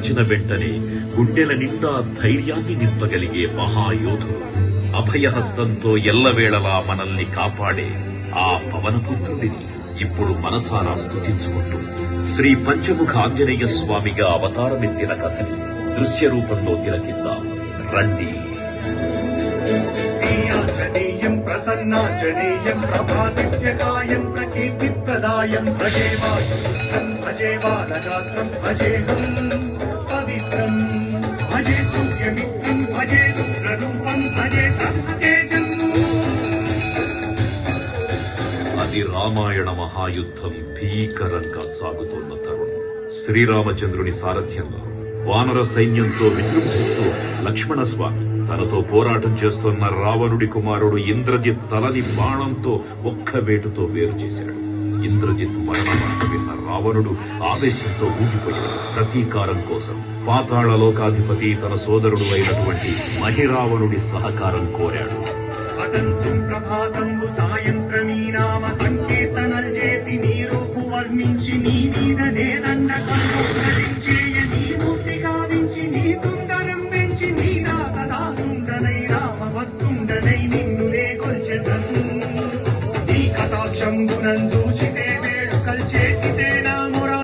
వచ్చిన వెంటనే గుండెల నిండా ధైర్యాన్ని నింపగలిగే మహాయోధుడు, అభయహస్తంతో ఎల్లవేళలా మనల్ని కాపాడే ఆ పవనపుత్రుడిని ఇప్పుడు మనసారా స్తుతించుకుంటూ శ్రీ పంచముఖ ఆంజనేయ స్వామిగా అవతారమెత్తిన కథని దృశ్య రూపంలో తిలకిద్దాం రండి. ఆంజనేయం ప్రసన్నాంజనేయం ప్రభాదివ్యకాయం ప్రకీర్తిప్రదాయం భజేవాయం భజే బాలగాత్రం భజేహం పవిత్రం భజే సూర్యమిత్రం భజే రుద్రరూపం భజే బ్రహ్మతేజం. అది రామాయణ మహాయుద్ధం భీకరంగా సాగుతోన్న తరుణం. శ్రీరామచంద్రుని సారథ్యంలో వానర సైన్యంతో విజృంభిస్తూ లక్ష్మణస్వామి తనతో పోరాటం చేస్తున్న రావణుడి కుమారుడు ఇంద్రజిత్ తలని బాణంతో ఒక్క వేటుతో వేరు చేశాడు. ఇంద్రజిత్ మరణవార్త విన్న రావణుడు ఆవేశంతో ఊగిపోయాడు. ప్రతీకారం కోసం పాతాళ లోకాధిపతి తన సోదరుడు అయినటువంటి మహిరావణుడి సహకారం కోరాడు. సుప్రభాతంబు సాయంత్రమీ నామ సంకీర్తనలు చేసి నీ రూపు వర్ణించి నీ మీద నేదండ కల్పించేయ నీ మూర్తి గావించి నీ సుందరం పెంచి నీ దాసదాసుండనై రామ భక్తుండనై